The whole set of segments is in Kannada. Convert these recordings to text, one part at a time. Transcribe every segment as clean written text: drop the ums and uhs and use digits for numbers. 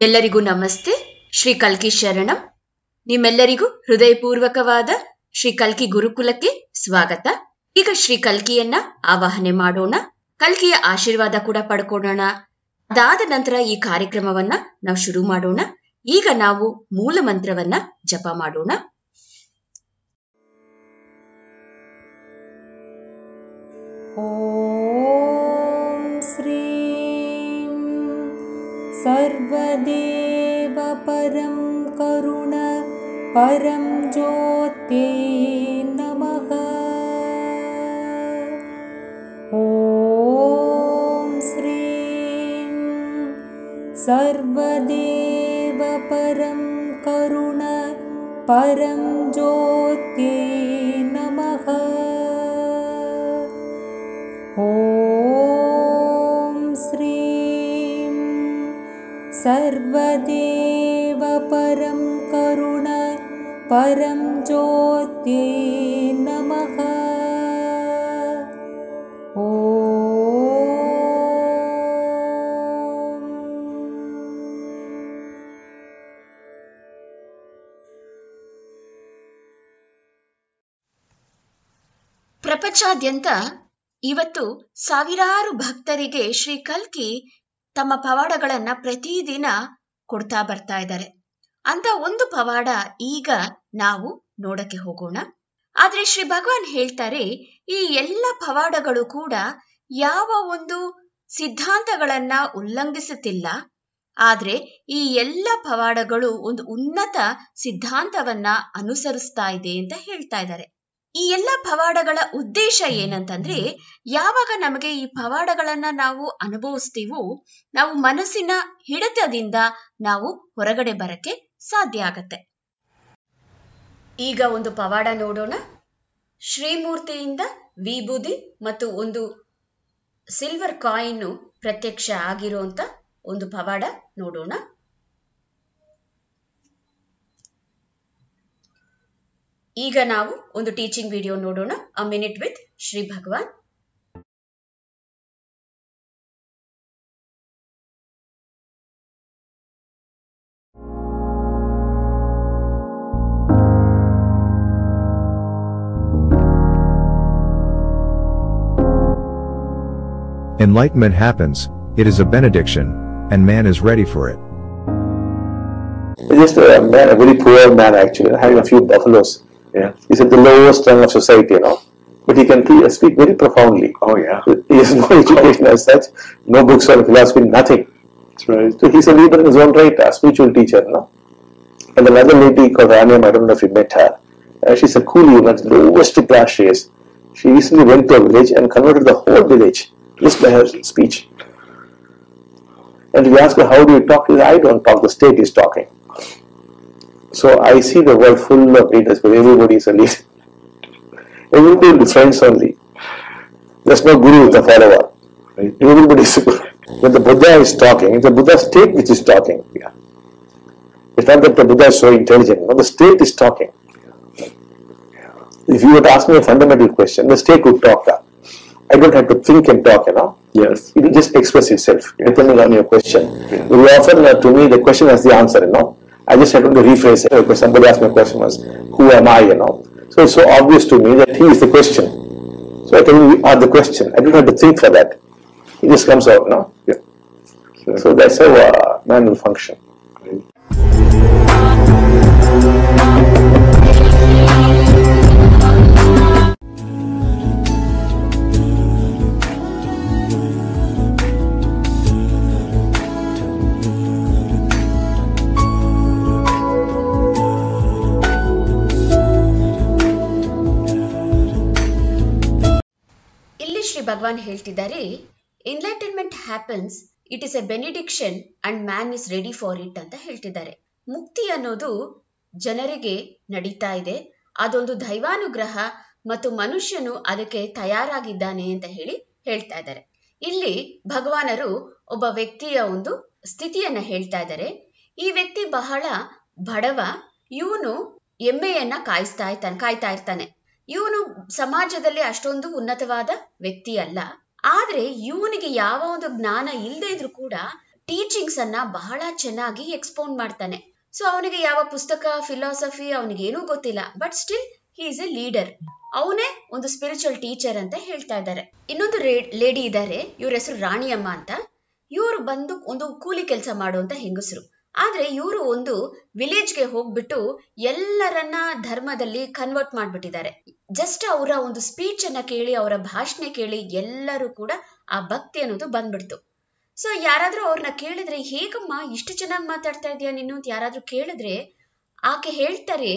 ಎಲ್ಲರಿಗೂ ನಮಸ್ತೆ. ಶ್ರೀ ಕಲ್ಕಿ ಶರಣಂ. ನಿಮ್ಮೆಲ್ಲರಿಗೂ ಹೃದಯಪೂರ್ವಕವಾದ ಶ್ರೀ ಕಲ್ಕಿ ಗುರುಕುಲಕ್ಕೆ ಸ್ವಾಗತ. ಈಗ ಶ್ರೀ ಕಲ್ಕಿಯನ್ನ ಆವಾಹನೆ ಮಾಡೋಣ, ಕಲ್ಕಿಯ ಆಶೀರ್ವಾದ ಕೂಡ ಪಡ್ಕೊಳ್ಳೋಣ. ಅದಾದ ನಂತರ ಈ ಕಾರ್ಯಕ್ರಮವನ್ನ ನಾವು ಶುರು ಮಾಡೋಣ. ಈಗ ನಾವು ಮೂಲ ಮಂತ್ರವನ್ನ ಜಪ ಮಾಡೋಣ. ಓಂ ಶ್ರೀ ಸರ್ವದೇವ ಪರಂ ಕರುಣ ಪರಂ ಜ್ಯೋತಿ ನಮಃ. ಓಂ ಶ್ರೀ ಸರ್ವದೇವ ಪರಂ ಕರುಣ ಪರಂ ಜ್ಯೋತಿ ನಮಃ. ಓಂ ಶ್ರೀ ಸರ್ವದೇವ ಪರಂ ಕರುಣ ಪರಂ ಜ್ಯೋತಿ ನಮಃ. ಪ್ರಪಂಚಾದ್ಯಂತ ಇವತ್ತು ಸಾವಿರಾರು ಭಕ್ತರಿಗೆ ಶ್ರೀ ಕಲ್ಕಿ ತಮ್ಮ ಪವಾಡಗಳನ್ನ ಪ್ರತಿದಿನ ಕೊಡ್ತಾ ಬರ್ತಾ ಇದ್ದಾರೆ. ಅಂತ ಒಂದು ಪವಾಡ ಈಗ ನಾವು ನೋಡಕ್ಕೆ ಹೋಗೋಣ. ಆದ್ರೆ ಶ್ರೀ ಭಗವಾನ್ ಹೇಳ್ತಾರೆ, ಈ ಎಲ್ಲ ಪವಾಡಗಳು ಕೂಡ ಯಾವ ಒಂದು ಸಿದ್ಧಾಂತಗಳನ್ನ ಉಲ್ಲಂಘಿಸುತ್ತಿಲ್ಲ, ಆದ್ರೆ ಈ ಎಲ್ಲ ಪವಾಡಗಳು ಒಂದು ಉನ್ನತ ಸಿದ್ಧಾಂತವನ್ನ ಅನುಸರಿಸ್ತಾ ಇದೆ ಅಂತ ಹೇಳ್ತಾ ಇದ್ದಾರೆ. ಈ ಎಲ್ಲ ಪವಾಡಗಳ ಉದ್ದೇಶ ಏನಂತಂದ್ರೆ, ಯಾವಾಗ ನಮಗೆ ಈ ಪವಾಡಗಳನ್ನ ನಾವು ಅನುಭವಿಸ್ತೀವೋ, ನಾವು ಮನಸ್ಸಿನ ಹಿಡಿತದಿಂದ ನಾವು ಹೊರಗಡೆ ಬರಕ್ಕೆ ಸಾಧ್ಯ ಆಗತ್ತೆ. ಈಗ ಒಂದು ಪವಾಡ ನೋಡೋಣ. ಶ್ರೀಮೂರ್ತಿಯಿಂದ ವಿಭೂತಿ ಮತ್ತು ಒಂದು ಸಿಲ್ವರ್ ಕಾಯಿನ್ ಪ್ರತ್ಯಕ್ಷ ಆಗಿರುವಂತ ಒಂದು ಪವಾಡ ನೋಡೋಣ. ಈಗ ನಾವು ಒಂದು ಟೀಚಿಂಗ್ ವಿಡಿಯೋ ನೋಡೋಣ, a minute with Shri Bhagavan. Enlightenment happens, it is a benediction, and man is ready for it. Just a man, a very poor man actually, having a few buffaloes. Yeah. He's at the lowest rung of society, but he can speak very profoundly. Oh yeah. He has no education as such, no books on philosophy, nothing. That's right. So he's a leader in his own right, a spiritual teacher, And another lady called Raniam, I don't know if you met her. She's a coolie, but the lowest class she is. She recently went to a village and converted the whole village just by her speech. And if you ask her, how do you talk? She says, I don't talk, the state is talking. So I see the world full of leaders, but everybody is a leader. Everybody is friends only. There's no guru with a follower. Right. Everybody is a guru. When the Buddha is talking, it's the Buddha state which is talking. Yeah. It's not that the Buddha is so intelligent. No, the state is talking. If you were to ask me a fundamental question, the state would talk. I don't have to think and talk, Yes. It will just express itself, depending on your question. Yeah. Very often, to me, the question has the answer, I just have to rephrase it. Because somebody asked me a question was, who am I, So it's so obvious to me that he is the question. So I tell you, you are the question. I don't have to think for that. It just comes out, Yeah. Sure. So that's how man will function. Right. Shri ಭಗವಾನ್ ಹೇಳ್ತಿದ್ದಾರೆ, enlightenment happens, it is a benediction and man is ready for it ಅಂತ ಹೇಳ್ತಿದ್ದಾರೆ. ಮುಕ್ತಿ ಅನ್ನೋದು ಜನರಿಗೆ ನಡೀತಾ ಇದೆ, ಅದೊಂದು ದೈವಾನುಗ್ರಹ ಮತ್ತು ಮನುಷ್ಯನು ಅದಕ್ಕೆ ತಯಾರಾಗಿದ್ದಾನೆ ಅಂತ ಹೇಳ್ತಾ ಇದ್ದಾರೆ. ಇಲ್ಲಿ ಭಗವಾನರು ಒಬ್ಬ ವ್ಯಕ್ತಿಯ ಒಂದು ಸ್ಥಿತಿಯನ್ನ ಹೇಳ್ತಾ ಇದ್ದಾರೆ. ಈ ವ್ಯಕ್ತಿ ಬಹಳ ಬಡವ, ಇವನು ಎಮ್ಮೆಯನ್ನ ಕಾಯ್ತಾ ಇರ್ತಾನೆ. ಇವನು ಸಮಾಜದಲ್ಲಿ ಅಷ್ಟೊಂದು ಉನ್ನತವಾದ ವ್ಯಕ್ತಿ ಅಲ್ಲ, ಆದ್ರೆ ಇವನಿಗೆ ಯಾವ ಒಂದು ಜ್ಞಾನ ಇಲ್ಲದೆ ಇದ್ರೂ ಕೂಡ ಟೀಚಿಂಗ್ಸ್ ಅನ್ನ ಬಹಳ ಚೆನ್ನಾಗಿ ಎಕ್ಸ್ಪೌಂಡ್ ಮಾಡ್ತಾನೆ. ಸೊ ಅವನಿಗೆ ಯಾವ ಪುಸ್ತಕ, ಫಿಲಾಸಫಿ ಅವನಿಗೇನೂ ಗೊತ್ತಿಲ್ಲ, but still he is A leader. ಅವನೇ ಒಂದು ಸ್ಪಿರಿಚುವಲ್ ಟೀಚರ್ ಅಂತ ಹೇಳ್ತಾ ಇದ್ದಾರೆ. ಇನ್ನೊಂದು ಲೇಡಿ ಇದ್ದಾರೆ, ಇವ್ರ ಹೆಸರು ರಾಣಿಯಮ್ಮ ಅಂತ. ಇವರು ಬಂದು ಒಂದು ಕೂಲಿ ಕೆಲಸ ಮಾಡುವಂತ ಹೆಂಗಸರು. ಆದ್ರೆ ಇವರು ಒಂದು ವಿಲೇಜ್ಗೆ ಹೋಗ್ಬಿಟ್ಟು ಎಲ್ಲರನ್ನ ಧರ್ಮದಲ್ಲಿ ಕನ್ವರ್ಟ್ ಮಾಡ್ಬಿಟ್ಟಿದ್ದಾರೆ. ಜಸ್ಟ್ ಅವರ ಒಂದು ಸ್ಪೀಚ್ ಅನ್ನ ಕೇಳಿ, ಅವರ ಭಾಷಣ ಕೇಳಿ ಎಲ್ಲರೂ ಕೂಡ ಆ ಭಕ್ತಿ ಅನ್ನೋದು ಬಂದ್ಬಿಡ್ತು. ಸೊ ಯಾರಾದ್ರೂ ಅವ್ರನ್ನ ಕೇಳಿದ್ರೆ, ಹೇಗಮ್ಮ ಇಷ್ಟು ಚೆನ್ನಾಗಿ ಮಾತಾಡ್ತಾ ಇದೀಯ ನೀನು ಅಂತ ಯಾರಾದ್ರೂ ಕೇಳಿದ್ರೆ ಆಕೆ ಹೇಳ್ತಾರೆ,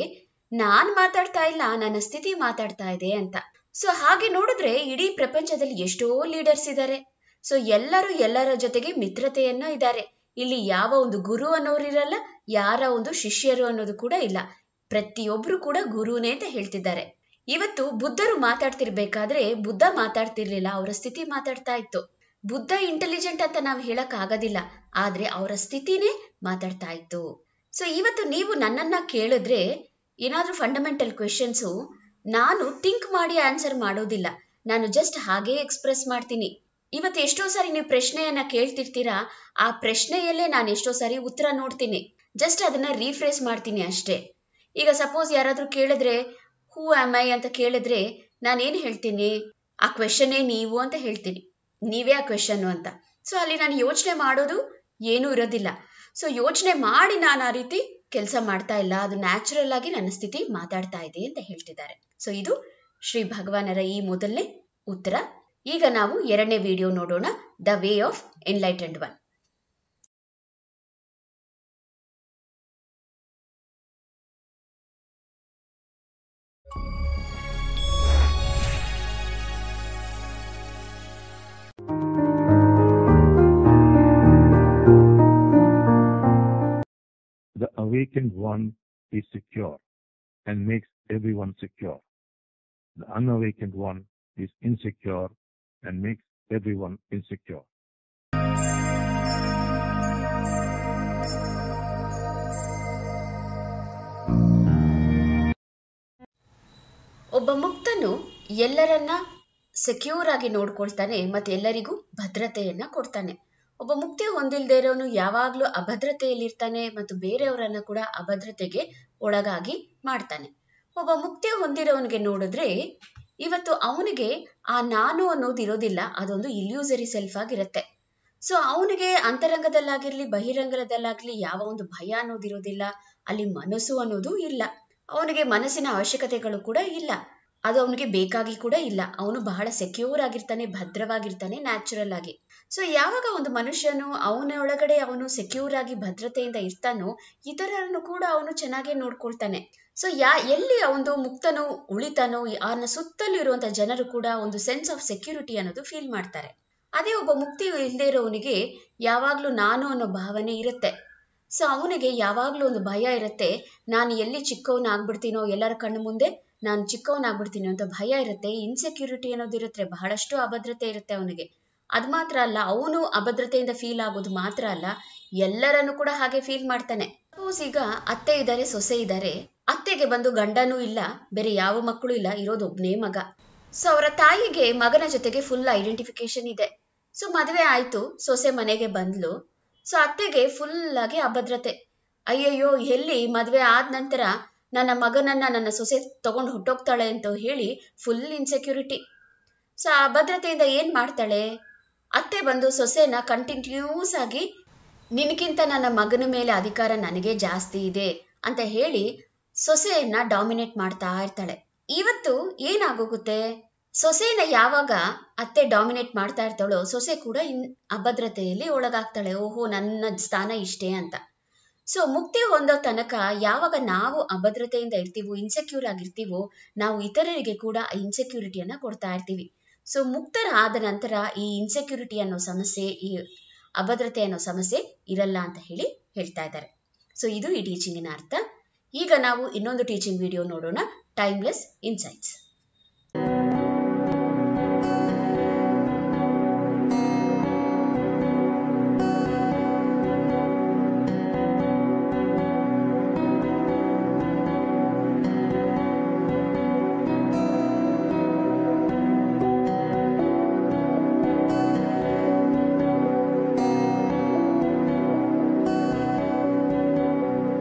ನಾನ್ ಮಾತಾಡ್ತಾ ಇಲ್ಲ, ನನ್ನ ಸ್ಥಿತಿ ಮಾತಾಡ್ತಾ ಇದೆ ಅಂತ. ಸೊ ಹಾಗೆ ನೋಡಿದ್ರೆ ಇಡೀ ಪ್ರಪಂಚದಲ್ಲಿ ಎಷ್ಟೋ ಲೀಡರ್ಸ್ ಇದ್ದಾರೆ. ಸೊ ಎಲ್ಲರೂ ಎಲ್ಲರ ಜೊತೆಗೆ ಮಿತ್ರತೆಯನ್ನ ಇದ್ದಾರೆ. ಇಲ್ಲಿ ಯಾವ ಒಂದು ಗುರು ಅನ್ನೋರು ಇರಲ್ಲ, ಯಾರ ಒಂದು ಶಿಷ್ಯರು ಅನ್ನೋದು ಕೂಡ ಇಲ್ಲ. ಪ್ರತಿಯೊಬ್ರು ಕೂಡ ಗುರುನೇ ಅಂತ ಹೇಳ್ತಿದ್ದಾರೆ. ಇವತ್ತು ಬುದ್ಧರು ಮಾತಾಡ್ತಿರ್ಬೇಕಾದ್ರೆ ಬುದ್ಧ ಮಾತಾಡ್ತಿರ್ಲಿಲ್ಲ, ಅವರ ಸ್ಥಿತಿ ಮಾತಾಡ್ತಾ ಇತ್ತು. ಬುದ್ಧ ಇಂಟೆಲಿಜೆಂಟ್ ಅಂತ ನಾವು ಹೇಳಕ್ ಆಗೋದಿಲ್ಲ, ಆದ್ರೆ ಅವರ ಸ್ಥಿತಿನೇ ಮಾತಾಡ್ತಾ ಇತ್ತು. ಸೊ ಇವತ್ತು ನೀವು ನನ್ನನ್ನ ಕೇಳಿದ್ರೆ ಏನಾದ್ರೂ ಫಂಡಮೆಂಟಲ್ ಕ್ವೆಶನ್ಸು, ನಾನು ಥಿಂಕ್ ಮಾಡಿ ಆನ್ಸರ್ ಮಾಡೋದಿಲ್ಲ, ನಾನು ಜಸ್ಟ್ ಹಾಗೇ ಎಕ್ಸ್ಪ್ರೆಸ್ ಮಾಡ್ತೀನಿ. ಇವತ್ತು ಎಷ್ಟೋ ಸಾರಿ ನೀವು ಪ್ರಶ್ನೆಯನ್ನ ಕೇಳ್ತಿರ್ತೀರಾ, ಆ ಪ್ರಶ್ನೆಯಲ್ಲೇ ನಾನು ಎಷ್ಟೋ ಸಾರಿ ಉತ್ತರ ನೋಡ್ತೀನಿ, ಜಸ್ಟ್ ಅದನ್ನ ರೀಫ್ರೇಸ್ ಮಾಡ್ತೀನಿ ಅಷ್ಟೇ. ಈಗ ಸಪೋಸ್ ಯಾರಾದ್ರೂ ಕೇಳಿದ್ರೆ ಹೂ ಆಮ್ ಐ ಅಂತ ಕೇಳಿದ್ರೆ ನಾನೇನು ಹೇಳ್ತೀನಿ, ಆ ಕ್ವೆಶನ್ನೇ ನೀವು ಅಂತ ಹೇಳ್ತೀನಿ, ನೀವೇ ಆ ಕ್ವೆಶನ್ ಅಂತ. ಸೊ ಅಲ್ಲಿ ನಾನು ಯೋಚನೆ ಮಾಡೋದು ಏನೂ ಇರೋದಿಲ್ಲ. ಸೊ ಯೋಚನೆ ಮಾಡಿ ನಾನು ಆ ರೀತಿ ಕೆಲಸ ಮಾಡ್ತಾ ಇಲ್ಲ, ಅದು ನ್ಯಾಚುರಲ್ ಆಗಿ ನನ್ನ ಸ್ಥಿತಿ ಮಾತಾಡ್ತಾ ಇದೆ ಅಂತ ಹೇಳ್ತಿದ್ದಾರೆ. ಸೊ ಇದು ಶ್ರೀ ಭಗವಾನರ ಈ ಮೊದಲನೇ ಉತ್ತರ. ಈಗ ನಾವು ಎರಡನೇ ವಿಡಿಯೋ ನೋಡೋಣ, the way of enlightened one. The awakened one is secure and makes everyone secure. The unawakened one is insecure and makes everyone insecure. ಒಬ್ಬ ಮುಕ್ತನು ಎಲ್ಲರನ್ನ ಸೆಕ್ಯೂರ್ ಆಗಿ ನೋಡ್ಕೊಳ್ತಾನೆ ಮತ್ತೆ ಎಲ್ಲರಿಗೂ ಭದ್ರತೆಯನ್ನ ಕೊಡ್ತಾನೆ. ಒಬ್ಬ ಮುಕ್ತಿ ಹೊಂದಿಲ್ದೇ ಇರೋನು ಯಾವಾಗ್ಲೂ ಅಭದ್ರತೆಯಲ್ಲಿರ್ತಾನೆ ಮತ್ತು ಬೇರೆಯವರನ್ನ ಕೂಡ ಅಭದ್ರತೆಗೆ ಒಳಗಾಗಿ ಮಾಡ್ತಾನೆ. ಒಬ್ಬ ಮುಕ್ತಿ ಹೊಂದಿರೋನಿಗೆ ನೋಡಿದ್ರೆ ಇವತ್ತು ಅವನಿಗೆ ಆ ನಾನು ಅನ್ನೋದು ಇರೋದಿಲ್ಲ, ಅದೊಂದು ಇಲ್ಯೂಸರಿ ಸೆಲ್ಫ್ ಆಗಿರುತ್ತೆ. ಸೊ ಅವನಿಗೆ ಅಂತರಂಗದಲ್ಲಾಗಿರ್ಲಿ ಬಹಿರಂಗದಲ್ಲಾಗ್ಲಿ ಯಾವ ಒಂದು ಭಯ ಅನ್ನೋದಿರೋದಿಲ್ಲ, ಅಲ್ಲಿ ಮನಸ್ಸು ಅನ್ನೋದು ಇಲ್ಲ, ಅವನಿಗೆ ಮನಸ್ಸಿನ ಅವಶ್ಯಕತೆಗಳು ಕೂಡ ಇಲ್ಲ, ಅದು ಅವನಿಗೆ ಬೇಕಾಗಿ ಕೂಡ ಇಲ್ಲ. ಅವನು ಬಹಳ ಸೆಕ್ಯೂರ್ ಆಗಿರ್ತಾನೆ, ಭದ್ರವಾಗಿರ್ತಾನೆ ನ್ಯಾಚುರಲ್ ಆಗಿ. ಸೊ ಯಾವಾಗ ಒಂದು ಮನುಷ್ಯನು ಅವನ ಒಳಗಡೆ ಅವನು ಸೆಕ್ಯೂರ್ ಆಗಿ ಭದ್ರತೆಯಿಂದ ಇರ್ತಾನೋ ಇತರರನ್ನು ಕೂಡ ಅವನು ಚೆನ್ನಾಗಿ ನೋಡ್ಕೊಳ್ತಾನೆ. ಸೊ ಎಲ್ಲಿ ಒಂದು ಮುಕ್ತನು ಉಳಿತಾನೋ ಅವನ ಸುತ್ತಲೂ ಇರುವಂತ ಜನರು ಕೂಡ ಒಂದು ಸೆನ್ಸ್ ಆಫ್ ಸೆಕ್ಯೂರಿಟಿ ಅನ್ನೋದು ಫೀಲ್ ಮಾಡ್ತಾರೆ. ಅದೇ ಒಬ್ಬ ಮುಕ್ತಿ ಇಲ್ಲದೆ ಇರೋವನಿಗೆ ಯಾವಾಗ್ಲೂ ನಾನು ಅನ್ನೋ ಭಾವನೆ ಇರುತ್ತೆ. ಸೊ ಅವನಿಗೆ ಯಾವಾಗ್ಲೂ ಒಂದು ಭಯ ಇರುತ್ತೆ, ನಾನು ಎಲ್ಲಿ ಚಿಕ್ಕವನಾಗ್ಬಿಡ್ತೀನೋ, ಎಲ್ಲರ ಕಣ್ಣು ಮುಂದೆ ನಾನು ಚಿಕ್ಕವನಾಗ್ಬಿಡ್ತೀನಿ ಅಂತ ಭಯ ಇರುತ್ತೆ. ಇನ್ಸೆಕ್ಯೂರಿಟಿ ಅನ್ನೋದಿರುತ್ತೆ, ಬಹಳಷ್ಟು ಅಭದ್ರತೆ ಇರುತ್ತೆ ಅವನಿಗೆ. ಅದ್ ಮಾತ್ರ ಅಲ್ಲ, ಅವನು ಅಭದ್ರತೆಯಿಂದ ಫೀಲ್ ಆಗೋದು ಮಾತ್ರ ಅಲ್ಲ, ಎಲ್ಲರನ್ನು ಕೂಡ ಹಾಗೆ ಫೀಲ್ ಮಾಡ್ತಾನೆ. ಸಪೋಸ್ ಈಗ ಅತ್ತೆ ಇದ್ದಾರೆ, ಸೊಸೆ ಇದ್ದಾರೆ. ಅತ್ತೆಗೆ ಬಂದು ಗಂಡನೂ ಇಲ್ಲ, ಬೇರೆ ಯಾವ ಮಕ್ಕಳು ಇಲ್ಲ, ಇರೋದು ಒಬ್ನೇ ಮಗ. ಸೊ ಅವರ ತಾಯಿಗೆ ಮಗನ ಜೊತೆಗೆ ಫುಲ್ ಐಡೆಂಟಿಫಿಕೇಶನ್ ಇದೆ. ಸೊ ಮದುವೆ ಆಯ್ತು, ಸೊಸೆ ಮನೆಗೆ ಬಂದ್ಲು. ಸೊ ಅತ್ತೆಗೆ ಫುಲ್ ಆಗಿ ಅಭದ್ರತೆ. ಅಯ್ಯಯ್ಯೋ, ಎಲ್ಲಿ ಮದುವೆ ಆದ ನಂತರ ನನ್ನ ಮಗನನ್ನ ನನ್ನ ಸೊಸೆ ತಗೊಂಡು ಹೊಟ್ಟೋಗ್ತಾಳೆ ಅಂತ ಹೇಳಿ ಫುಲ್ ಇನ್ಸೆಕ್ಯೂರಿಟಿ. ಸೊ ಆ ಅಭದ್ರತೆಯಿಂದ ಏನ್ ಮಾಡ್ತಾಳೆ, ಅತ್ತೆ ಬಂದು ಸೊಸೆನ ಕಂಟಿನ್ಯೂಸ್ ಆಗಿ ನಿನಗಿಂತ ನನ್ನ ಮಗನ ಮೇಲೆ ಅಧಿಕಾರ ನನಗೆ ಜಾಸ್ತಿ ಇದೆ ಅಂತ ಹೇಳಿ ಸೊಸೆಯನ್ನ ಡಾಮಿನೇಟ್ ಮಾಡ್ತಾ ಇರ್ತಾಳೆ. ಇವತ್ತು ಏನಾಗೋಗುತ್ತೆ, ಸೊಸೆನ ಯಾವಾಗ ಅತ್ತೆ ಡಾಮಿನೇಟ್ ಮಾಡ್ತಾ ಇರ್ತಾಳೋ ಸೊಸೆ ಕೂಡ ಅಭದ್ರತೆಯಲ್ಲಿ ಒಳಗಾಗ್ತಾಳೆ. ಓಹೋ, ನನ್ನ ಸ್ಥಾನ ಇಷ್ಟೇ ಅಂತ. ಸೊ ಮುಕ್ತಿ ಹೊಂದೋ ತನಕ ಯಾವಾಗ ನಾವು ಅಭದ್ರತೆಯಿಂದ ಇರ್ತೀವೋ, ಇನ್ಸೆಕ್ಯೂರ್ ಆಗಿರ್ತೀವೋ, ನಾವು ಇತರರಿಗೆ ಕೂಡ ಇನ್ಸೆಕ್ಯೂರಿಟಿಯನ್ನ ಕೊಡ್ತಾ ಇರ್ತೀವಿ. ಸೊ ಮುಕ್ತರ ಆದ ನಂತರ ಈ ಇನ್ಸೆಕ್ಯೂರಿಟಿ ಅನ್ನೋ ಸಮಸ್ಯೆ, ಈ ಅಭದ್ರತೆ ಅನ್ನೋ ಸಮಸ್ಯೆ ಇರಲ್ಲ ಅಂತ ಹೇಳ್ತಾ ಇದ್ದಾರೆ. ಸೊ ಇದು ಈ ಟೀಚಿಂಗಿನ ಅರ್ಥ. ಈಗ ನಾವು ಇನ್ನೊಂದು ಟೀಚಿಂಗ್ ವಿಡಿಯೋ ನೋಡೋಣ, timeless insights.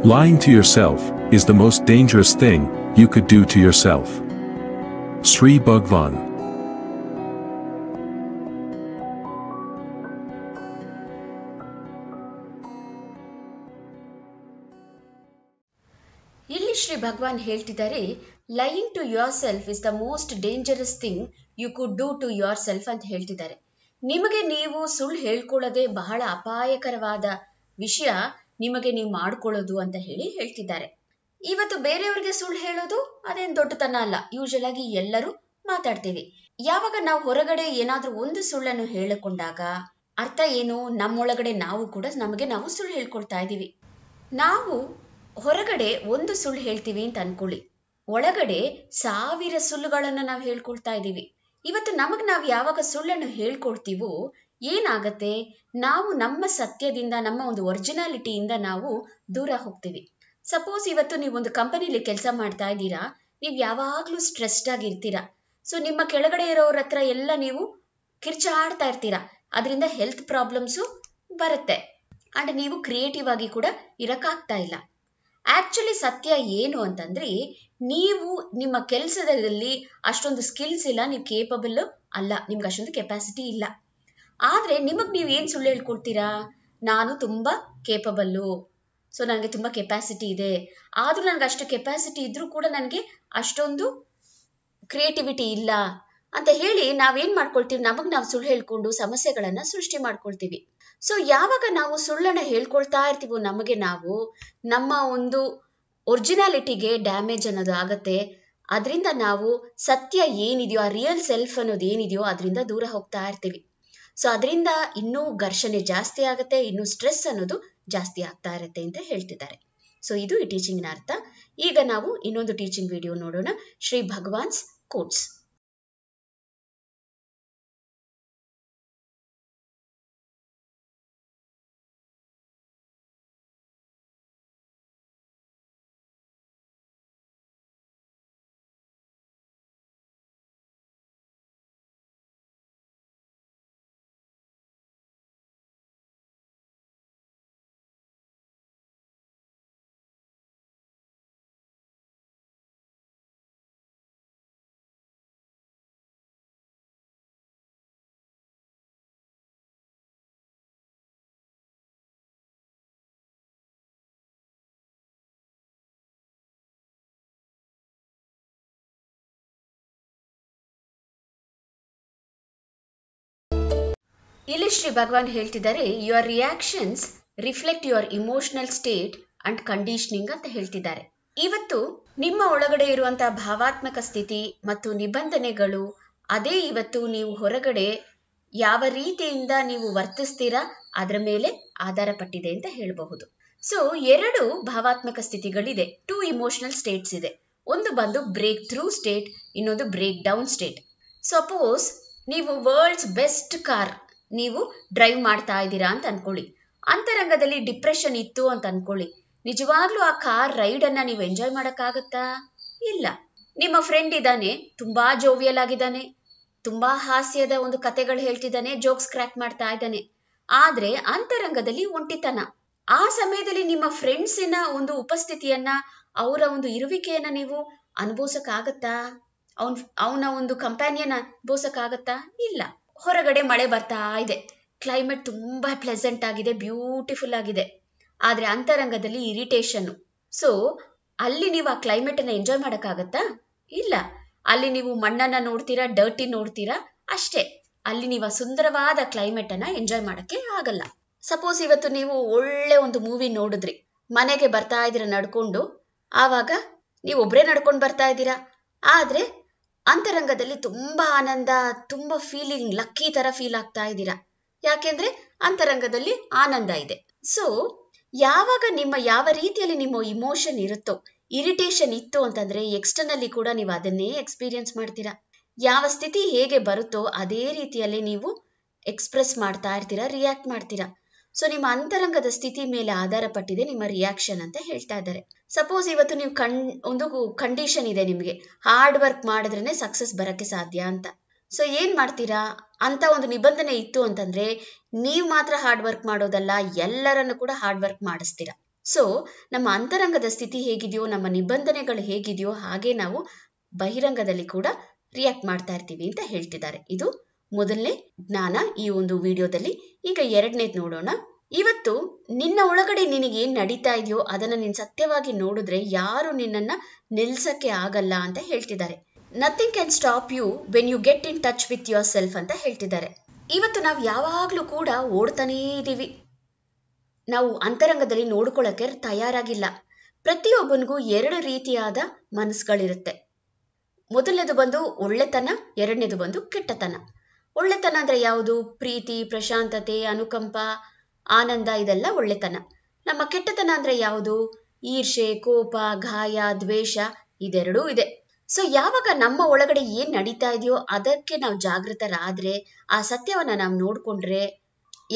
Lying to yourself is the most dangerous thing you could do to yourself. Sri Bhagwan. ಇಲ್ಲಿ ಶ್ರೀ ಭಗವಾನ್ ಹೇಳ್ತಿದ್ದಾರೆ, lying to yourself is the most dangerous thing you could do to yourself ಅಂತ ಹೇಳ್ತಿದ್ದಾರೆ. ನಿಮಗೆ ನೀವು ಸುಳ್ಳು ಹೇಳ್ಕೊಳ್ಳೋದೇ ಬಹಳ ಅಪಾಯಕರವಾದ ವಿಷಯ, ನಿಮಗೆ ನೀವು ಮಾಡ್ಕೊಳ್ಳೋದು ಅಂತ ಹೇಳ್ತಿದ್ದಾರೆ. ಇವತ್ತು ಬೇರೆಯವ್ರಿಗೆ ಸುಳ್ಳು ಹೇಳೋದು ಅದೇನು ದೊಡ್ಡತನ ಅಲ್ಲ. ಯೂಶಲ್ ಆಗಿ ಎಲ್ಲರೂ ಮಾತಾಡ್ತೀವಿ. ಯಾವಾಗ ನಾವು ಹೊರಗಡೆ ಏನಾದ್ರೂ ಒಂದು ಸುಳ್ಳನ್ನು ಹೇಳಿಕೊಂಡಾಗ ಅರ್ಥ ಏನು, ನಮ್ಮೊಳಗಡೆ ನಾವು ಕೂಡ ನಮಗೆ ನಾವು ಸುಳ್ಳು ಹೇಳ್ಕೊಳ್ತಾ ಇದ್ದೀವಿ. ನಾವು ಹೊರಗಡೆ ಒಂದು ಸುಳ್ಳು ಹೇಳ್ತೀವಿ ಅಂತ ಅನ್ಕೊಳ್ಳಿ, ಒಳಗಡೆ 1000 ಸುಳ್ಳುಗಳನ್ನು ನಾವು ಹೇಳ್ಕೊಳ್ತಾ ಇದ್ದೀವಿ. ಇವತ್ತು ನಮಗೆ ನಾವು ಯಾವಾಗ ಸುಳ್ಳನ್ನು ಹೇಳ್ಕೊಳ್ತೀವೋ ಏನಾಗತ್ತೆ, ನಾವು ನಮ್ಮ ಸತ್ಯದಿಂದ, ನಮ್ಮ ಒಂದು ಒರಿಜಿನಾಲಿಟಿಯಿಂದ ನಾವು ದೂರ ಹೋಗ್ತೀವಿ. ಸಪೋಸ್ ಇವತ್ತು ನೀವು ಒಂದು ಕಂಪನಿಲಿ ಕೆಲಸ ಮಾಡ್ತಾ ಇದ್ದೀರಾ, ನೀವು ಯಾವಾಗ್ಲೂ ಸ್ಟ್ರೆಸ್ಡ್ ಆಗಿರ್ತೀರಾ. ಸೊ ನಿಮ್ಮ ಕೆಳಗಡೆ ಇರೋರ ಹತ್ರ ಎಲ್ಲ ನೀವು ಕಿರ್ಚಾಡ್ತಾ ಇರ್ತೀರಾ, ಅದರಿಂದ ಹೆಲ್ತ್ ಪ್ರಾಬ್ಲಮ್ಸು ಬರುತ್ತೆ ಅಂಡ್ ನೀವು ಕ್ರಿಯೇಟಿವ್ ಆಗಿ ಕೂಡ ಇರಕ್ಕಾಗ್ತಾ ಇಲ್ಲ. ಆಕ್ಚುಲಿ ಸತ್ಯ ಏನು ಅಂತಂದ್ರೆ, ನೀವು ನಿಮ್ಮ ಕೆಲಸದಲ್ಲಿ ಅಷ್ಟೊಂದು ಸ್ಕಿಲ್ಸ್ ಇಲ್ಲ, ನೀವು ಕೇಪಬಲ್ ಅಲ್ಲ, ನಿಮ್ಗೆ ಅಷ್ಟೊಂದು ಕೆಪಾಸಿಟಿ ಇಲ್ಲ. ಆದ್ರೆ ನಿಮಗ್ ನೀವು ಏನ್ ಸುಳ್ಳು ಹೇಳ್ಕೊಳ್ತೀರಾ, ನಾನು ತುಂಬಾ ಕೇಪಬಲ್ಲು, ಸೊ ನನಗೆ ತುಂಬಾ ಕೆಪಾಸಿಟಿ ಇದೆ. ಆದ್ರೂ ನನಗೆ ಅಷ್ಟು ಕೆಪಾಸಿಟಿ ಇದ್ರೂ ಕೂಡ ನನಗೆ ಅಷ್ಟೊಂದು ಕ್ರಿಯೇಟಿವಿಟಿ ಇಲ್ಲ ಅಂತ ಹೇಳಿ ನಾವೇನ್ ಮಾಡ್ಕೊಳ್ತೀವಿ, ನಮಗ್ ನಾವು ಸುಳ್ಳು ಹೇಳ್ಕೊಂಡು ಸಮಸ್ಯೆಗಳನ್ನ ಸೃಷ್ಟಿ ಮಾಡ್ಕೊಳ್ತೀವಿ. ಸೊ ಯಾವಾಗ ನಾವು ಸುಳ್ಳನ್ನ ಹೇಳ್ಕೊಳ್ತಾ ಇರ್ತೀವೋ ನಮಗೆ ನಾವು, ನಮ್ಮ ಒಂದು ಒರಿಜಿನಾಲಿಟಿಗೆ ಡ್ಯಾಮೇಜ್ ಅನ್ನೋದು ಆಗತ್ತೆ. ಅದರಿಂದ ನಾವು ಸತ್ಯ ಏನಿದೆಯೋ, ಆ ರಿಯಲ್ ಸೆಲ್ಫ್ ಅನ್ನೋದು ಏನಿದೆಯೋ ಅದರಿಂದ ದೂರ ಹೋಗ್ತಾ ಇರ್ತೀವಿ. ಸೊ ಅದರಿಂದ ಇನ್ನೂ ಘರ್ಷಣೆ ಜಾಸ್ತಿ ಆಗುತ್ತೆ, ಇನ್ನೂ ಸ್ಟ್ರೆಸ್ ಅನ್ನೋದು ಜಾಸ್ತಿ ಆಗ್ತಾ ಇರುತ್ತೆ ಅಂತ ಹೇಳ್ತಿದ್ದಾರೆ. ಸೊ ಇದು ಈ ಟೀಚಿಂಗ್ನ ಅರ್ಥ. ಈಗ ನಾವು ಇನ್ನೊಂದು ಟೀಚಿಂಗ್ ವಿಡಿಯೋ ನೋಡೋಣ, ಶ್ರೀ ಭಗವಾನ್ಸ್ ಕೋಟ್ಸ್. ಇಲ್ಲಿ ಶ್ರೀ ಭಗವಾನ್ ಹೇಳ್ತಿದ್ದಾರೆ, your reactions reflect your emotional state and conditioning ಅಂತ ಹೇಳ್ತಿದ್ದಾರೆ. ಇವತ್ತು ನಿಮ್ಮ ಒಳಗಡೆ ಇರುವಂತಹ ಭಾವಾತ್ಮಕ ಸ್ಥಿತಿ ಮತ್ತು ನಿಬಂಧನೆಗಳು, ಅದೇ ಇವತ್ತು ನೀವು ಹೊರಗಡೆ ಯಾವ ರೀತಿಯಿಂದ ನೀವು ವರ್ತಿಸ್ತೀರಾ ಅದರ ಮೇಲೆ ಆಧಾರ ಪಟ್ಟಿದೆ ಅಂತ ಹೇಳಬಹುದು. ಸೊ 2 ಭಾವಾತ್ಮಕ ಸ್ಥಿತಿಗಳಿದೆ, 2 ಇಮೋಷನಲ್ ಸ್ಟೇಟ್ಸ್ ಇದೆ. ಒಂದು ಬಂದು ಬ್ರೇಕ್ ಥ್ರೂ ಸ್ಟೇಟ್, ಇನ್ನೊಂದು ಬ್ರೇಕ್ ಡೌನ್ ಸ್ಟೇಟ್. ಸಪೋಸ್ ನೀವು ವರ್ಲ್ಡ್ಸ್ ಬೆಸ್ಟ್ ಕಾರ್ ನೀವು ಡ್ರೈವ್ ಮಾಡ್ತಾ ಇದ್ದೀರಾ ಅಂತ ಅನ್ಕೊಳ್ಳಿ. ಅಂತರಂಗದಲ್ಲಿ ಡಿಪ್ರೆಷನ್ ಇತ್ತು ಅಂತ ಅನ್ಕೊಳ್ಳಿ. ನಿಜವಾಗ್ಲೂ ಆ ಕಾರ್ ರೈಡ್ ಅನ್ನ ನೀವು ಎಂಜಾಯ್ ಮಾಡಕ್ಕಾಗತ್ತಾ? ಇಲ್ಲ. ನಿಮ್ಮ ಫ್ರೆಂಡ್ ಇದ್ದಾನೆ, ತುಂಬಾ ಜೋವಿಯಲ್ ಆಗಿದ್ದಾನೆ, ತುಂಬಾ ಹಾಸ್ಯದ ಒಂದು ಕತೆಗಳು ಹೇಳ್ತಿದ್ದಾನೆ, ಜೋಕ್ಸ್ ಕ್ರ್ಯಾಕ್ ಮಾಡ್ತಾ ಇದ್ದಾನೆ. ಆದ್ರೆ ಅಂತರಂಗದಲ್ಲಿ ಒಂಟಿತನ. ಆ ಸಮಯದಲ್ಲಿ ನಿಮ್ಮ ಫ್ರೆಂಡ್ಸಿನ ಒಂದು ಉಪಸ್ಥಿತಿಯನ್ನ, ಅವರ ಒಂದು ಇರುವಿಕೆಯನ್ನ ನೀವು ಅನುಭವಿಸಕ್ಕಾಗತ್ತಾ? ಅವನ ಒಂದು ಕಂಪ್ಯಾನಿಯನ್ ಅನುಭವಿಸಕ್ಕಾಗತ್ತಾ? ಇಲ್ಲ. ಹೊರಗಡೆ ಮಳೆ ಬರ್ತಾ ಇದೆ, ಕ್ಲೈಮೇಟ್ ತುಂಬಾ ಪ್ಲೆಸೆಂಟ್ ಆಗಿದೆ, ಬ್ಯೂಟಿಫುಲ್ ಆಗಿದೆ. ಆದ್ರೆ ಅಂತರಂಗದಲ್ಲಿ ಇರಿಟೇಷನ್. ಸೊ ಅಲ್ಲಿ ನೀವು ಆ ಕ್ಲೈಮೇಟ್ ಅನ್ನ ಎಂಜಾಯ್ ಮಾಡಕ್ಕಾಗತ್ತಾ? ಇಲ್ಲ. ಅಲ್ಲಿ ನೀವು ಮಣ್ಣನ್ನ ನೋಡ್ತೀರಾ, ಡರ್ಟಿ ನೋಡ್ತೀರಾ ಅಷ್ಟೇ. ಅಲ್ಲಿ ನೀವು ಆ ಸುಂದರವಾದ ಕ್ಲೈಮೇಟ್ ಅನ್ನ ಎಂಜಾಯ್ ಮಾಡಕ್ಕೆ ಆಗಲ್ಲ. ಸಪೋಸ್ ಇವತ್ತು ನೀವು ಒಳ್ಳೆ ಒಂದು ಮೂವಿ ನೋಡಿದ್ರಿ, ಮನೆಗೆ ಬರ್ತಾ ಇದ್ದೀರಾ ನಡ್ಕೊಂಡು, ಆವಾಗ ನೀವು ಒಬ್ರೇ ನಡ್ಕೊಂಡು ಬರ್ತಾ ಇದ್ದೀರಾ. ಆದ್ರೆ ಅಂತರಂಗದಲ್ಲಿ ತುಂಬಾ ಆನಂದ, ತುಂಬಾ ಫೀಲಿಂಗ್ ಲಕ್ಕಿ ತರ ಫೀಲ್ ಆಗ್ತಾ ಇದ್ದೀರಾ. ಯಾಕೆಂದ್ರೆ ಅಂತರಂಗದಲ್ಲಿ ಆನಂದ ಇದೆ. ಸೊ ಯಾವಾಗ ನಿಮ್ಮ ಯಾವ ರೀತಿಯಲ್ಲಿ ನಿಮ್ಮ ಇಮೋಷನ್ ಇರುತ್ತೋ, ಇರಿಟೇಷನ್ ಇತ್ತು ಅಂತಂದ್ರೆ ಎಕ್ಸ್ಟರ್ನಲ್ಲಿ ಕೂಡ ನೀವು ಅದನ್ನೇ ಎಕ್ಸ್ಪೀರಿಯನ್ಸ್ ಮಾಡ್ತೀರಾ. ಯಾವ ಸ್ಥಿತಿ ಹೇಗೆ ಬರುತ್ತೋ ಅದೇ ರೀತಿಯಲ್ಲಿ ನೀವು ಎಕ್ಸ್ಪ್ರೆಸ್ ಮಾಡ್ತಾ ಇರ್ತೀರಾ, ರಿಯಾಕ್ಟ್ ಮಾಡ್ತೀರಾ. ಸೊ ನಿಮ್ಮ ಅಂತರಂಗದ ಸ್ಥಿತಿ ಮೇಲೆ ಆಧಾರ ಪಟ್ಟಿದೆ ನಿಮ್ಮ ರಿಯಾಕ್ಷನ್ ಅಂತ ಹೇಳ್ತಾ ಇದ್ದಾರೆ. ಸಪೋಸ್ ಇವತ್ತು ನೀವು ಒಂದು ಕಂಡೀಷನ್ ಇದೆ, ನಿಮಗೆ ಹಾರ್ಡ್ ವರ್ಕ್ ಮಾಡಿದ್ರೇನೆ ಸಕ್ಸಸ್ ಬರಕ್ಕೆ ಸಾಧ್ಯ ಅಂತ. ಸೊ ಏನ್ ಮಾಡ್ತೀರಾ? ಅಂತ ಒಂದು ನಿಬಂಧನೆ ಇತ್ತು ಅಂತಂದ್ರೆ ನೀವು ಮಾತ್ರ ಹಾರ್ಡ್ ವರ್ಕ್ ಮಾಡೋದಲ್ಲ, ಎಲ್ಲರನ್ನು ಕೂಡ ಹಾರ್ಡ್ ವರ್ಕ್ ಮಾಡಿಸ್ತೀರಾ. ಸೊ ನಮ್ಮ ಅಂತರಂಗದ ಸ್ಥಿತಿ ಹೇಗಿದೆಯೋ, ನಮ್ಮ ನಿಬಂಧನೆಗಳು ಹೇಗಿದೆಯೋ ಹಾಗೆ ನಾವು ಬಹಿರಂಗದಲ್ಲಿ ಕೂಡ ರಿಯಾಕ್ಟ್ ಮಾಡ್ತಾ ಇರ್ತೀವಿ ಅಂತ ಹೇಳ್ತಿದ್ದಾರೆ. ಇದು ಮೊದಲನೇ ಜ್ಞಾನ ಈ ಒಂದು ವಿಡಿಯೋದಲ್ಲಿ. ಈಗ ಎರಡನೇದು ನೋಡೋಣ. ಇವತ್ತು ನಿನ್ನ ಒಳಗಡೆ ನಿನಗೇನು ನಡೀತಾ ಇದೆಯೋ ಅದನ್ನು ನೀನು ಸತ್ಯವಾಗಿ ನೋಡಿದ್ರೆ ಯಾರು ನಿನ್ನನ್ನು ನಿಲ್ಸಕ್ಕೆ ಆಗಲ್ಲ ಅಂತ ಹೇಳ್ತಿದ್ದಾರೆ. Nothing can stop you when you get in touch with yourself ಅಂತ ಹೇಳ್ತಿದ್ದಾರೆ. ಇವತ್ತು ನಾವು ಯಾವಾಗಲೂ ಕೂಡ ಓಡ್ತಾನೇ ಇದ್ದೀವಿ. ನಾವು ಅಂತರಂಗದಲ್ಲಿ ನೋಡ್ಕೊಳ್ಳೋಕ್ಕೆ ತಯಾರಾಗಿಲ್ಲ. ಪ್ರತಿಯೊಬ್ಬನಿಗೂ ಎರಡು ರೀತಿಯಾದ ಮನಸ್ಸುಗಳಿರುತ್ತೆ. ಮೊದಲನೇದು ಬಂದು ಒಳ್ಳೆತನ, ಎರಡನೇದು ಬಂದು ಕೆಟ್ಟತನ. ಒಳ್ಳೆತನ ಅಂದರೆ ಯಾವುದು? ಪ್ರೀತಿ, ಪ್ರಶಾಂತತೆ, ಅನುಕಂಪ, ಆನಂದ, ಇದೆಲ್ಲ ಒಳ್ಳೆತನ. ನಮ್ಮ ಕೆಟ್ಟತನ ಅಂದರೆ ಯಾವುದು? ಈರ್ಷೆ, ಕೋಪ, ಗಾಯ, ದ್ವೇಷ, ಇದೆರಡೂ ಇದೆ. ಸೊ ಯಾವಾಗ ನಮ್ಮ ಒಳಗಡೆ ಏನು ನಡೀತಾ ಇದೆಯೋ ಅದಕ್ಕೆ ನಾವು ಜಾಗೃತರಾದರೆ, ಆ ಸತ್ಯವನ್ನು ನಾವು ನೋಡಿಕೊಂಡ್ರೆ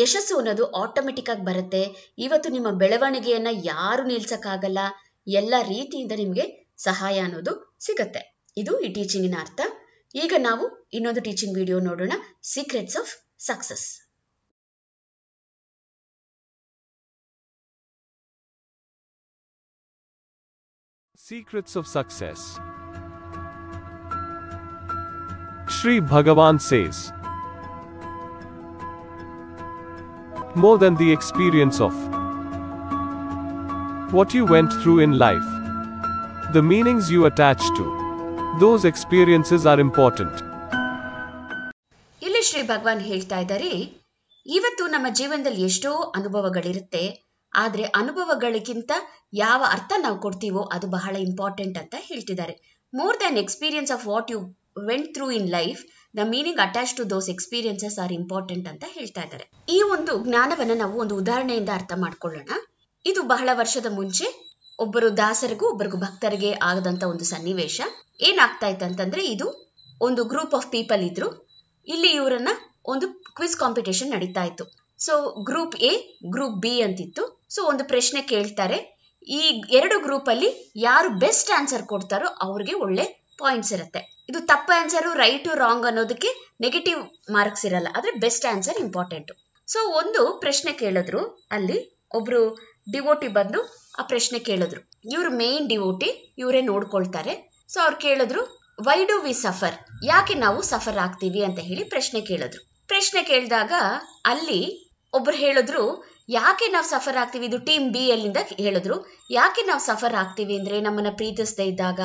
ಯಶಸ್ಸು ಅನ್ನೋದು ಆಟೋಮೆಟಿಕ್ ಆಗಿ ಬರುತ್ತೆ. ಇವತ್ತು ನಿಮ್ಮ ಬೆಳವಣಿಗೆಯನ್ನು ಯಾರು ನಿಲ್ಸಕ್ಕಾಗಲ್ಲ. ಎಲ್ಲ ರೀತಿಯಿಂದ ನಿಮಗೆ ಸಹಾಯ ಅನ್ನೋದು ಸಿಗತ್ತೆ. ಇದು ಈ ಟೀಚಿಂಗಿನ ಅರ್ಥ. ಈಗ ನಾವು ಇನ್ನೊಂದು ಟೀಚಿಂಗ್ ವಿಡಿಯೋ ನೋಡೋಣ, secrets of success. Secrets of Success. Sri Bhagavan says, more than the experience of what you went through in life, the meanings you attach to those experiences are important. ಇಲ್ಲಿ ಶ್ರೀ ಭಗವಾನ್ ಹೇಳ್ತಾ ಇದ್ದಾರೆ, ಇವತ್ತು ನಮ್ಮ ಜೀವನದಲ್ಲಿ ಎಷ್ಟೋ ಅನುಭವಗಳಿರುತ್ತೆ, ಆದರೆ ಅನುಭವಗಳಿಗಿಂತ ಯಾವ ಅರ್ಥ ನಾವು ಕೊಡ್ತೀವೋ ಅದು ಬಹಳ ಇಂಪಾರ್ಟೆಂಟ್ ಅಂತ ಹೇಳ್ತಿದ್ದಾರೆ. More than experience of what you went through in life, the meaning attach to those experiences are important ಅಂತ ಹೇಳ್ತಾ ಇದ್ದಾರೆ. ಈ ಒಂದು ಜ್ಞಾನವನ್ನು ನಾವು ಒಂದು ಉದಾಹರಣೆಯಿಂದ ಅರ್ಥ ಮಾಡ್ಕೊಳ್ಳೋಣ. ಇದು ಬಹಳ ವರ್ಷದ ಮುಂಚೆ ಒಬ್ಬರು ದಾಸರಿಗೂ ಒಬ್ಬರಿಗೂ ಭಕ್ತರಿಗೆ ಆಗದಂತ ಒಂದು ಸನ್ನಿವೇಶ. ಏನಾಗ್ತಾ ಇತ್ತು ಅಂತಂದ್ರೆ, ಇದು ಒಂದು ಗ್ರೂಪ್ ಆಫ್ ಪೀಪಲ್ ಇದ್ರು. ಇಲ್ಲಿ ಇವರನ್ನ ಒಂದು ಕ್ವಿಜ್ ಕಾಂಪಿಟೇಷನ್ ನಡೀತಾ ಇತ್ತು. So group A, group B ಅಂತಿತ್ತು. ಸೊ ಒಂದು ಪ್ರಶ್ನೆ ಕೇಳ್ತಾರೆ. ಈ ಎರಡು ಗ್ರೂಪ್ ಅಲ್ಲಿ ಯಾರು ಬೆಸ್ಟ್ ಆನ್ಸರ್ ಕೊಡ್ತಾರೋ ಅವ್ರಿಗೆ ಒಳ್ಳೆ ಪಾಯಿಂಟ್ಸ್ ಇರುತ್ತೆ. ಇದು ತಪ್ಪ ಆನ್ಸರು, ರೈಟು, ರಾಂಗ್ ಅನ್ನೋದಕ್ಕೆ ನೆಗೆಟಿವ್ ಮಾರ್ಕ್ಸ್ ಇರಲ್ಲ, ಆದ್ರೆ ಬೆಸ್ಟ್ ಆನ್ಸರ್ ಇಂಪಾರ್ಟೆಂಟ್. ಸೊ ಒಂದು ಪ್ರಶ್ನೆ ಕೇಳಿದ್ರು. ಅಲ್ಲಿ ಒಬ್ರು ಡಿವೋಟಿ ಬಂದು ಆ ಪ್ರಶ್ನೆ ಕೇಳಿದ್ರು. ಇವ್ರು ಮೇನ್ ಡಿವೋಟಿ, ಇವರೇ ನೋಡ್ಕೊಳ್ತಾರೆ. ಸೊ ಅವ್ರು ಕೇಳಿದ್ರು, ವೈ ಡು ವಿ ಸಫರ್, ಯಾಕೆ ನಾವು ಸಫರ್ ಆಗ್ತೀವಿ ಅಂತ ಹೇಳಿ ಪ್ರಶ್ನೆ ಕೇಳಿದ್ರು. ಪ್ರಶ್ನೆ ಕೇಳಿದಾಗ ಅಲ್ಲಿ ಒಬ್ರು ಹೇಳಿದ್ರು, ಯಾಕೆ ನಾವು ಸಫರ್ ಆಗ್ತೀವಿ, ಇದು ಟೀಮ್ ಬಿ ಅಲ್ಲಿಂದ ಹೇಳಿದ್ರು, ಯಾಕೆ ನಾವು ಸಫರ್ ಆಗ್ತೀವಿ ಅಂದ್ರೆ ನಮ್ಮನ್ನ ಪ್ರೀತಿಸದೇ ಇದ್ದಾಗ,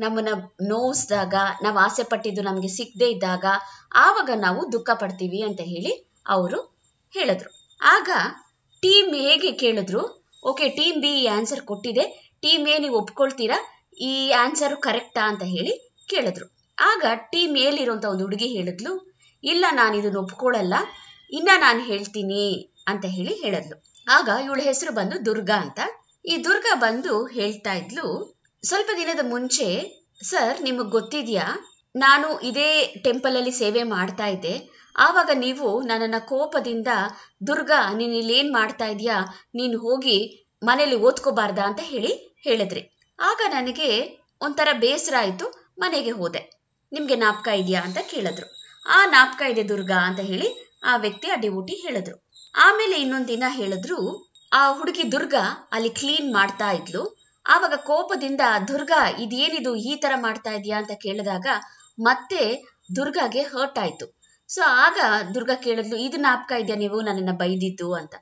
ನಮ್ಮನ್ನ ನೋಯಿಸಿದಾಗ, ನಾವು ಆಸೆ ಪಟ್ಟಿದ್ದು ನಮಗೆ ಸಿಕ್ಕದೇ ಇದ್ದಾಗ ಆವಾಗ ನಾವು ದುಃಖ ಪಡ್ತೀವಿ ಅಂತ ಹೇಳಿ ಅವರು ಹೇಳಿದ್ರು. ಆಗ ಟೀಮ್ ಎಗೆ ಕೇಳಿದ್ರು, ಓಕೆ ಟೀಮ್ ಬಿ ಈ ಆನ್ಸರ್ ಕೊಟ್ಟಿದೆ, ಟೀಮ್ ಎ ನೀವು ಒಪ್ಕೊಳ್ತೀರಾ, ಈ ಆನ್ಸರ್ ಕರೆಕ್ಟಾ ಅಂತ ಹೇಳಿ ಕೇಳಿದ್ರು. ಆಗ ಟೀಮ್ ಎಲಿರುವಂತ ಒಂದು ಹುಡುಗಿ ಹೇಳಿದ್ಲು, ಇಲ್ಲ ನಾನು ಇದನ್ನ ಒಪ್ಕೊಳ್ಳಲ್ಲ, ಇನ್ನ ನಾನು ಹೇಳ್ತೀನಿ ಅಂತ ಹೇಳಿ ಹೇಳಿದ್ಲು. ಆಗ ಇವಳ ಹೆಸರು ಬಂದು ದುರ್ಗಾ ಅಂತ. ಈ ದುರ್ಗಾ ಬಂದು ಹೇಳ್ತಾ ಇದ್ಲು, ಸ್ವಲ್ಪ ದಿನದ ಮುಂಚೆ ಸರ್ ನಿಮಗ್ ಗೊತ್ತಿದ್ಯಾ, ನಾನು ಇದೇ ಟೆಂಪಲ್ ಅಲ್ಲಿ ಸೇವೆ ಮಾಡ್ತಾ ಇದ್ದೆ. ಆವಾಗ ನೀವು ನನ್ನನ್ನ ಕೋಪದಿಂದ, ದುರ್ಗಾ ನೀನ್ ಇಲ್ಲಿ ಏನ್ ಮಾಡ್ತಾ ಇದೀಯಾ, ನೀನು ಹೋಗಿ ಮನೇಲಿ ಓದ್ಕೋಬಾರ್ದಾ ಅಂತ ಹೇಳಿ ಹೇಳಿದ್ರಿ. ಆಗ ನನಗೆ ಒಂಥರ ಬೇಸರ ಆಯ್ತು, ಮನೆಗೆ ಹೋದೆ. ನಿಮ್ಗೆ ಜ್ಞಾಪಕ ಇದೆಯಾ ಅಂತ ಕೇಳಿದ್ರು. ಆ ಜ್ಞಾಪಕ ಇದೆ ದುರ್ಗಾ ಅಂತ ಹೇಳಿ ಆ ವ್ಯಕ್ತಿ, ಆ ಡಿವೋಟಿ ಹೇಳಿದ್ರು. ಆಮೇಲೆ ಇನ್ನೊಂದ್ ದಿನ ಹೇಳಿದ್ರು, ಆ ಹುಡುಗಿ ದುರ್ಗಾ ಅಲ್ಲಿ ಕ್ಲೀನ್ ಮಾಡ್ತಾ ಇದ್ಲು. ಆವಾಗ ಕೋಪದಿಂದ, ದುರ್ಗಾ ಇದೇನಿದು ಈ ತರ ಮಾಡ್ತಾ ಇದೀಯಾ ಅಂತ ಕೇಳಿದಾಗ ಮತ್ತೆ ದುರ್ಗಾಗೆ ಹರ್ಟ್ ಆಯ್ತು. ಸೊ ಆಗ ದುರ್ಗಾ ಕೇಳಿದ್ಲು, ಇದು ಜ್ಞಾಪಕ ಇದೆಯಾ ನೀವು ನನ್ನನ್ನ ಬೈದಿದ್ದು ಅಂತ.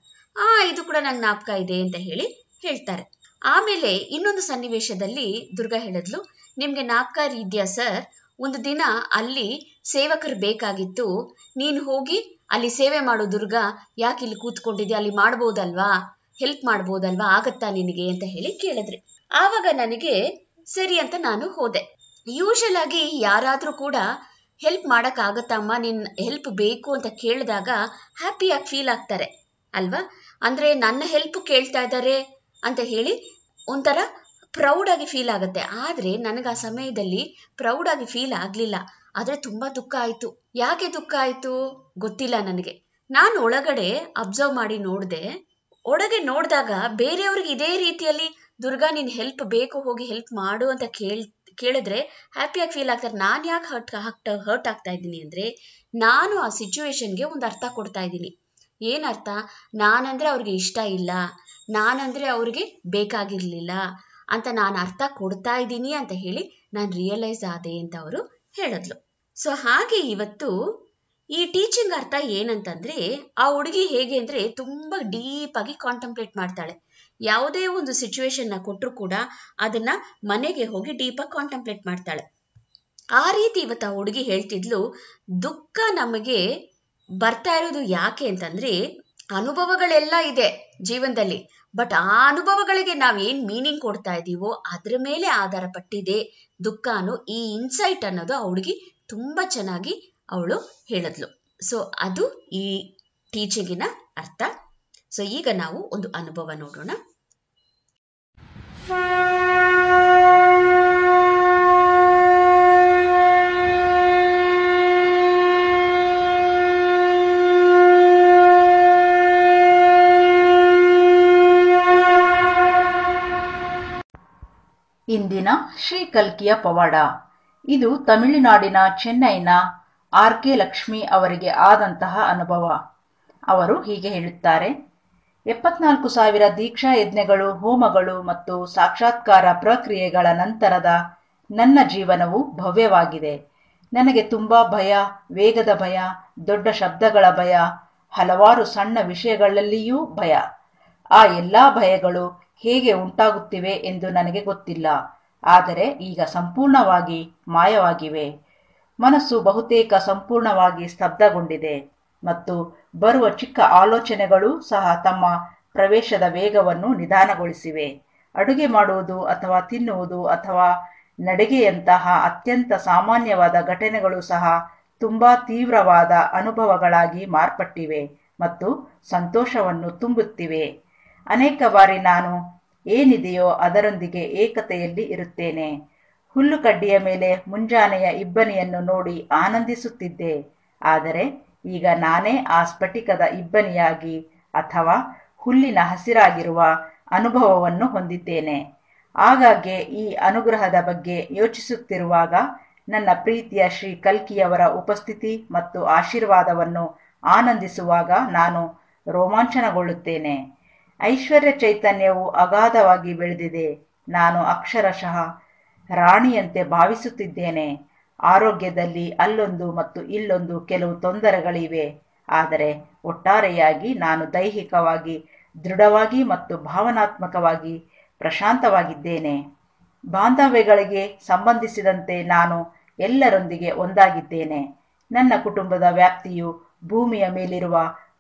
ಇದು ಕೂಡ ನಂಗೆ ಜ್ಞಾಪಕ ಇದೆ ಅಂತ ಹೇಳಿ ಹೇಳ್ತಾರೆ. ಆಮೇಲೆ ಇನ್ನೊಂದು ಸನ್ನಿವೇಶದಲ್ಲಿ ದುರ್ಗಾ ಹೇಳಿದ್ಲು, ನಿಮ್ಗೆ ಜ್ಞಾಪಕ ಇದೆಯಾ ಸರ್, ಒಂದು ದಿನ ಅಲ್ಲಿ ಸೇವಕರು ಬೇಕಾಗಿತ್ತು, ನೀನು ಹೋಗಿ ಅಲ್ಲಿ ಸೇವೆ ಮಾಡು ದುರ್ಗಾ, ಯಾಕೆ ಇಲ್ಲಿ ಕೂತ್ಕೊಂಡಿದ್ಯಾ, ಅಲ್ಲಿ ಮಾಡ್ಬೋದಲ್ವಾ, ಹೆಲ್ಪ್ ಮಾಡ್ಬೋದಲ್ವಾ, ಆಗತ್ತಾ ನಿನಗೆ ಅಂತ ಹೇಳಿ ಕೇಳಿದ್ರಿ. ಆವಾಗ ನನಗೆ ಸರಿ ಅಂತ ನಾನು ಹೋದೆ. ಯೂಶಲ್ ಆಗಿ ಯಾರಾದ್ರೂ ಕೂಡ ಹೆಲ್ಪ್ ಮಾಡಕ್ ಆಗತ್ತಮ್ಮ, ನಿನ್ ಹೆಲ್ಪ್ ಬೇಕು ಅಂತ ಕೇಳಿದಾಗ ಹ್ಯಾಪಿಯಾಗಿ ಫೀಲ್ ಆಗ್ತಾರೆ ಅಲ್ವಾ. ಅಂದ್ರೆ ನನ್ನ ಹೆಲ್ಪ್ ಕೇಳ್ತಾ ಇದ್ದಾರೆ ಅಂತ ಹೇಳಿ ಒಂಥರ ಪ್ರೌಡ್ ಆಗಿ ಫೀಲ್ ಆಗುತ್ತೆ. ಆದ್ರೆ ನನಗೆ ಆ ಸಮಯದಲ್ಲಿ ಪ್ರೌಡ್ ಆಗಿ ಫೀಲ್ ಆಗ್ಲಿಲ್ಲ, ಆದ್ರೆ ತುಂಬಾ ದುಃಖ ಆಯ್ತು. ಯಾಕೆ ದುಃಖ ಆಯ್ತು ಗೊತ್ತಿಲ್ಲ ನನಗೆ. ನಾನು ಒಳಗಡೆ ಅಬ್ಸರ್ವ್ ಮಾಡಿ ನೋಡ್ದೆ. ಒಳಗೆ ನೋಡಿದಾಗ ಬೇರೆಯವ್ರಿಗೆ ಇದೇ ರೀತಿಯಲ್ಲಿ, ದುರ್ಗಾ ನಿನ್ ಹೆಲ್ಪ್ ಬೇಕು, ಹೋಗಿ ಹೆಲ್ಪ್ ಮಾಡು ಅಂತ ಕೇಳಿದ್ರೆ ಹ್ಯಾಪಿಯಾಗಿ ಫೀಲ್ ಆಗ್ತಾರೆ. ನಾನು ಯಾಕೆ ಹರ್ಟ್ ಆಗ್ತಾ ಇದ್ದೀನಿ ಅಂದ್ರೆ, ನಾನು ಆ ಸಿಚುವೇಶನ್ಗೆ ಒಂದು ಅರ್ಥ ಕೊಡ್ತಾ ಇದ್ದೀನಿ. ಏನರ್ಥ? ನಾನಂದ್ರೆ ಅವ್ರಿಗೆ ಇಷ್ಟ ಇಲ್ಲ, ನಾನಂದ್ರೆ ಅವ್ರಿಗೆ ಬೇಕಾಗಿರ್ಲಿಲ್ಲ ಅಂತ ನಾನು ಅರ್ಥ ಕೊಡ್ತಾ ಇದ್ದೀನಿ ಅಂತ ಹೇಳಿ ನಾನು ರಿಯಲೈಸ್ ಆದೆ ಅಂತ ಅವರು ಹೇಳಿದ್ಲು. ಸೊ ಹಾಗೆ ಇವತ್ತು ಈ ಟೀಚಿಂಗ್ ಅರ್ಥ ಏನಂತಂದ್ರೆ, ಆ ಹುಡುಗಿ ಹೇಗೆ ಅಂದ್ರೆ ತುಂಬಾ ಡೀಪ್ ಆಗಿ ಕಾಂಟಂಪ್ಲೇಟ್ ಮಾಡ್ತಾಳೆ. ಯಾವುದೇ ಒಂದು ಸಿಚುವೇಶನ್ ಕೊಟ್ಟರು ಕೂಡ ಅದನ್ನ ಮನೆಗೆ ಹೋಗಿ ಡೀಪ್ ಆಗಿ ಕಾಂಟಂಪ್ಲೇಟ್ ಮಾಡ್ತಾಳೆ. ಆ ರೀತಿ ಇವತ್ತು ಆ ಹುಡುಗಿ ಹೇಳ್ತಿದ್ಲು, ದುಃಖ ನಮಗೆ ಬರ್ತಾ ಇರೋದು ಯಾಕೆ ಅಂತಂದ್ರೆ, ಅನುಭವಗಳೆಲ್ಲ ಇದೆ ಜೀವನದಲ್ಲಿ, ಬಟ್ ಆ ಅನುಭವಗಳಿಗೆ ನಾವೇನ್ ಮೀನಿಂಗ್ ಕೊಡ್ತಾ ಇದೀವೋ ಅದ್ರ ಮೇಲೆ ಆಧಾರ ಪಟ್ಟಿದೆ ದುಃಖ ಅನ್ನೋ ಈ ಇನ್ಸೈಟ್ ಅನ್ನೋದು ಆ ಹುಡುಗಿ ತುಂಬಾ ಚೆನ್ನಾಗಿ ಅವಳು ಹೇಳಿದ್ಲು. ಸೊ ಅದು ಈ ಟೀಚಿಂಗಿನ ಅರ್ಥ. ಸೊ ಈಗ ನಾವು ಒಂದು ಅನುಭವ ನೋಡೋಣ. ಇಂದಿನ ಶ್ರೀ ಕಲ್ಕಿಯ ಪವಾಡ. ಇದು ತಮಿಳುನಾಡಿನ ಚೆನ್ನೈನ ಆರ್.ಕೆ. ಲಕ್ಷ್ಮಿ ಅವರಿಗೆ ಆದಂತಹ ಅನುಭವ. ಅವರು ಹೀಗೆ ಹೇಳುತ್ತಾರೆ: 74,000 ದೀಕ್ಷಾ ಯಜ್ಞಗಳು, ಹೋಮಗಳು ಮತ್ತು ಸಾಕ್ಷಾತ್ಕಾರ ಪ್ರಕ್ರಿಯೆಗಳ ನಂತರದ ನನ್ನ ಜೀವನವು ಭವ್ಯವಾಗಿದೆ. ನನಗೆ ತುಂಬಾ ಭಯ, ವೇಗದ ಭಯ, ದೊಡ್ಡ ಶಬ್ದಗಳ ಭಯ, ಹಲವಾರು ಸಣ್ಣ ವಿಷಯಗಳಲ್ಲಿಯೂ ಭಯ. ಆ ಎಲ್ಲಾ ಭಯಗಳು ಹೇಗೆ ಉಂಟಾಗುತ್ತಿವೆ ಎಂದು ನನಗೆ ಗೊತ್ತಿಲ್ಲ, ಆದರೆ ಈಗ ಸಂಪೂರ್ಣವಾಗಿ ಮಾಯವಾಗಿವೆ. ಮನಸ್ಸು ಬಹುತೇಕ ಸಂಪೂರ್ಣವಾಗಿ ಸ್ತಬ್ಧಗೊಂಡಿದೆ ಮತ್ತು ಬರುವ ಚಿಕ್ಕ ಆಲೋಚನೆಗಳು ಸಹ ತಮ್ಮ ಪ್ರವೇಶದ ವೇಗವನ್ನು ನಿಧಾನಗೊಳಿಸಿವೆ. ಅಡುಗೆ ಮಾಡುವುದು ಅಥವಾ ತಿನ್ನುವುದು ಅಥವಾ ನಡಿಗೆಯಂತಹ ಅತ್ಯಂತ ಸಾಮಾನ್ಯವಾದ ಘಟನೆಗಳು ಸಹ ತುಂಬಾ ತೀವ್ರವಾದ ಅನುಭವಗಳಾಗಿ ಮಾರ್ಪಟ್ಟಿವೆ ಮತ್ತು ಸಂತೋಷವನ್ನು ತುಂಬುತ್ತಿವೆ. ಅನೇಕ ಬಾರಿ ನಾನು ಏನಿದೆಯೋ ಅದರೊಂದಿಗೆ ಏಕತೆಯಲ್ಲಿ ಇರುತ್ತೇನೆ. ಹುಲ್ಲುಕಡ್ಡಿಯ ಮೇಲೆ ಮುಂಜಾನೆಯ ಇಬ್ಬನಿಯನ್ನು ನೋಡಿ ಆನಂದಿಸುತ್ತಿದ್ದೆ, ಆದರೆ ಈಗ ನಾನೇ ಆ ಸ್ಫಟಿಕದ ಇಬ್ಬನಿಯಾಗಿ ಅಥವಾ ಹುಲ್ಲಿನ ಹಸಿರಾಗಿರುವ ಅನುಭವವನ್ನು ಹೊಂದಿದ್ದೇನೆ. ಆಗಾಗ್ಗೆ ಈ ಅನುಗ್ರಹದ ಬಗ್ಗೆ ಯೋಚಿಸುತ್ತಿರುವಾಗ ನನ್ನ ಪ್ರೀತಿಯ ಶ್ರೀ ಕಲ್ಕಿಯವರ ಉಪಸ್ಥಿತಿ ಮತ್ತು ಆಶೀರ್ವಾದವನ್ನು ಆನಂದಿಸುವಾಗ ನಾನು ರೋಮಾಂಚನಗೊಳ್ಳುತ್ತೇನೆ. ಐಶ್ವರ್ಯ ಚೈತನ್ಯವು ಅಗಾಧವಾಗಿ ಬೆಳೆದಿದೆ. ನಾನು ಅಕ್ಷರಶಃ ರಾಣಿಯಂತೆ ಭಾವಿಸುತ್ತಿದ್ದೇನೆ. ಆರೋಗ್ಯದಲ್ಲಿ ಅಲ್ಲೊಂದು ಮತ್ತು ಇಲ್ಲೊಂದು ಕೆಲವು ತೊಂದರೆಗಳಿವೆ, ಆದರೆ ಒಟ್ಟಾರೆಯಾಗಿ ನಾನು ದೈಹಿಕವಾಗಿ ದೃಢವಾಗಿ ಮತ್ತು ಭಾವನಾತ್ಮಕವಾಗಿ ಪ್ರಶಾಂತವಾಗಿದ್ದೇನೆ. ಬಾಂಧವ್ಯಗಳಿಗೆ ಸಂಬಂಧಿಸಿದಂತೆ ನಾನು ಎಲ್ಲರೊಂದಿಗೆ ಒಂದಾಗಿದ್ದೇನೆ. ನನ್ನ ಕುಟುಂಬದ ವ್ಯಾಪ್ತಿಯು ಭೂಮಿಯ ಮೇಲಿರುವ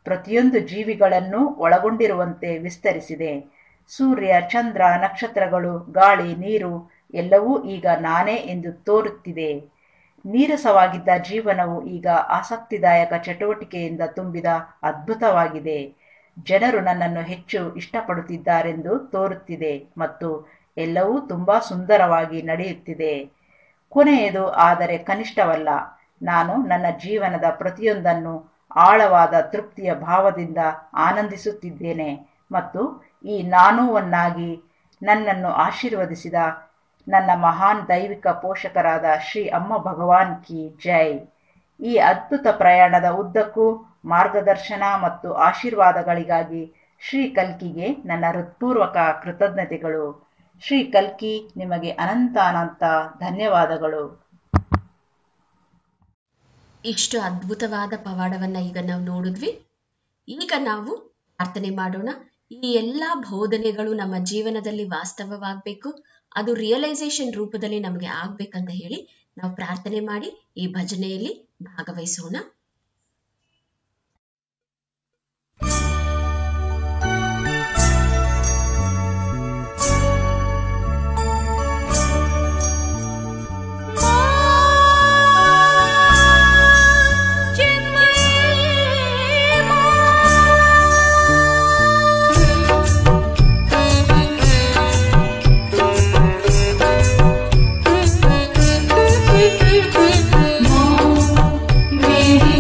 ಪ್ರತಿಯೊಂದು ಜೀವಿಗಳನ್ನು ಒಳಗೊಂಡಿರುವಂತೆ ವಿಸ್ತರಿಸಿದೆ. ಸೂರ್ಯ, ಚಂದ್ರ, ನಕ್ಷತ್ರಗಳು, ಗಾಳಿ, ನೀರು ಎಲ್ಲವೂ ಈಗ ನಾನೇ ಎಂದು ತೋರುತ್ತಿದೆ. ನೀರಸವಾಗಿದ್ದ ಜೀವನವು ಈಗ ಆಸಕ್ತಿದಾಯಕ ಚಟುವಟಿಕೆಯಿಂದ ತುಂಬಿದ ಅದ್ಭುತವಾಗಿದೆ. ಜನರು ನನ್ನನ್ನು ಹೆಚ್ಚು ಇಷ್ಟಪಡುತ್ತಿದ್ದಾರೆಂದು ತೋರುತ್ತಿದೆ ಮತ್ತು ಎಲ್ಲವೂ ತುಂಬಾ ಸುಂದರವಾಗಿ ನಡೆಯುತ್ತಿದೆ. ಕೊನೆಯದು ಆದರೆ ಕನಿಷ್ಠವಲ್ಲ, ನಾನು ನನ್ನ ಜೀವನದ ಪ್ರತಿಯೊಂದನ್ನು ಆಳವಾದ ತೃಪ್ತಿಯ ಭಾವದಿಂದ ಆನಂದಿಸುತ್ತಿದ್ದೇನೆ ಮತ್ತು ಈ ನಾನುವನ್ನಾಗಿ ನನ್ನನ್ನು ಆಶೀರ್ವದಿಸಿದ ನನ್ನ ಮಹಾನ್ ದೈವಿಕ ಪೋಷಕರಾದ ಶ್ರೀ ಅಮ್ಮ ಭಗವಾನ್ ಕಿ ಜೈ. ಈ ಅದ್ಭುತ ಪ್ರಯಾಣದ ಉದ್ದಕ್ಕೂ ಮಾರ್ಗದರ್ಶನ ಮತ್ತು ಆಶೀರ್ವಾದಗಳಿಗಾಗಿ ಶ್ರೀ ಕಲ್ಕಿಗೆ ನನ್ನ ಹೃತ್ಪೂರ್ವಕ ಕೃತಜ್ಞತೆಗಳು. ಶ್ರೀ ಕಲ್ಕಿ ನಿಮಗೆ ಅನಂತ ಧನ್ಯವಾದಗಳು. ಇಷ್ಟು ಅದ್ಭುತವಾದ ಪವಾಡವನ್ನ ಈಗ ನಾವು ನೋಡಿದ್ವಿ. ಈಗ ನಾವು ಪ್ರಾರ್ಥನೆ ಮಾಡೋಣ. ಈ ಎಲ್ಲ ಬೋಧನೆಗಳು ನಮ್ಮ ಜೀವನದಲ್ಲಿ ವಾಸ್ತವವಾಗಬೇಕು, ಅದು ರಿಯಲೈಸೇಷನ್ ರೂಪದಲ್ಲಿ ನಮಗೆ ಆಗ್ಬೇಕಂತ ಹೇಳಿ ನಾವು ಪ್ರಾರ್ಥನೆ ಮಾಡಿ ಈ ಭಜನೆಯಲ್ಲಿ ಭಾಗವಹಿಸೋಣ. मेरी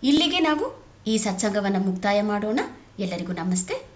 ಇಲ್ಲಿಗೆ ನಾವು ಈ ಸತ್ಸಂಗವನ್ನು ಮುಕ್ತಾಯ ಮಾಡೋಣ. ಎಲ್ಲರಿಗೂ ನಮಸ್ತೆ.